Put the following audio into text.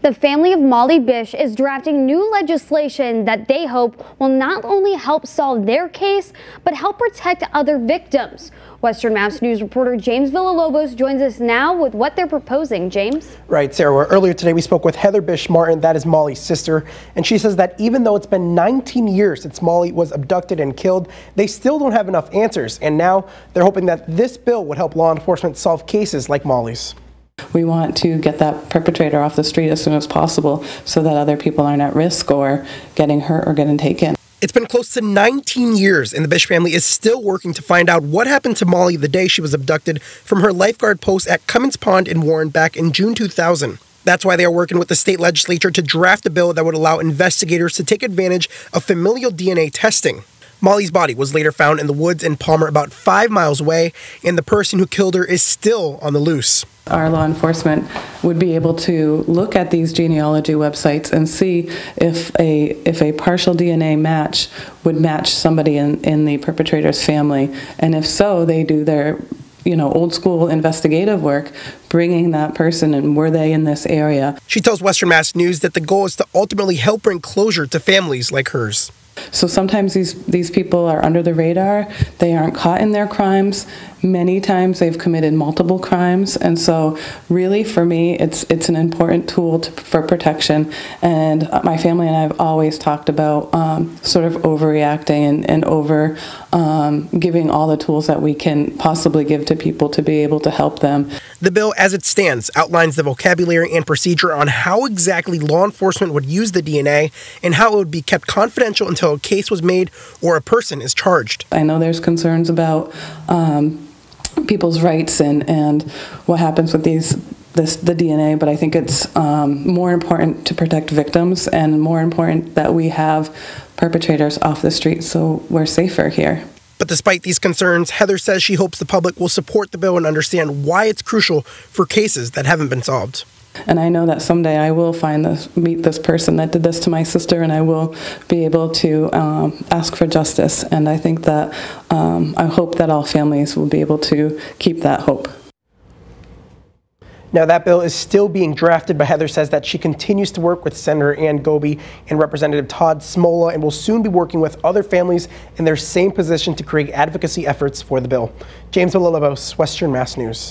The family of Molly Bish is drafting new legislation that they hope will not only help solve their case, but help protect other victims. Western Mass News reporter James Villalobos joins us now with what they're proposing. James? Right, Sarah. Well, earlier today we spoke with Heather Bish Martin, that is Molly's sister, and she says that even though it's been 19 years since Molly was abducted and killed, they still don't have enough answers, and now they're hoping that this bill would help law enforcement solve cases like Molly's. We want to get that perpetrator off the street as soon as possible so that other people aren't at risk or getting hurt or getting taken. It's been close to 19 years, and the Bish family is still working to find out what happened to Molly the day she was abducted from her lifeguard post at Cummins Pond in Warren back in June 2000. That's why they are working with the state legislature to draft a bill that would allow investigators to take advantage of familial DNA testing. Molly's body was later found in the woods in Palmer about 5 miles away, and the person who killed her is still on the loose. Our law enforcement would be able to look at these genealogy websites and see if a partial DNA match would match somebody in the perpetrator's family. And if so, they do their old school investigative work, bringing that person and were they in this area. She tells Western Mass News that the goal is to ultimately help bring closure to families like hers. So sometimes these people are under the radar. They aren't caught in their crimes. Many times they've committed multiple crimes, and so really for me it's an important tool for protection. And my family and I have always talked about sort of overreacting and over giving all the tools that we can possibly give to people to be able to help them. The bill as it stands outlines the vocabulary and procedure on how exactly law enforcement would use the DNA and how it would be kept confidential until a case was made or a person is charged. I know there's concerns about people's rights and what happens with the DNA, but I think it's more important to protect victims and more important that we have perpetrators off the street so we're safer here. But despite these concerns, Heather says she hopes the public will support the bill and understand why it's crucial for cases that haven't been solved. And I know that someday I will meet this person that did this to my sister, and I will be able to ask for justice. And I think that I hope that all families will be able to keep that hope. Now, that bill is still being drafted, but Heather says that she continues to work with Senator Ann Goby and Representative Todd Smola and will soon be working with other families in their same position to create advocacy efforts for the bill. James Villalobos, Western Mass News.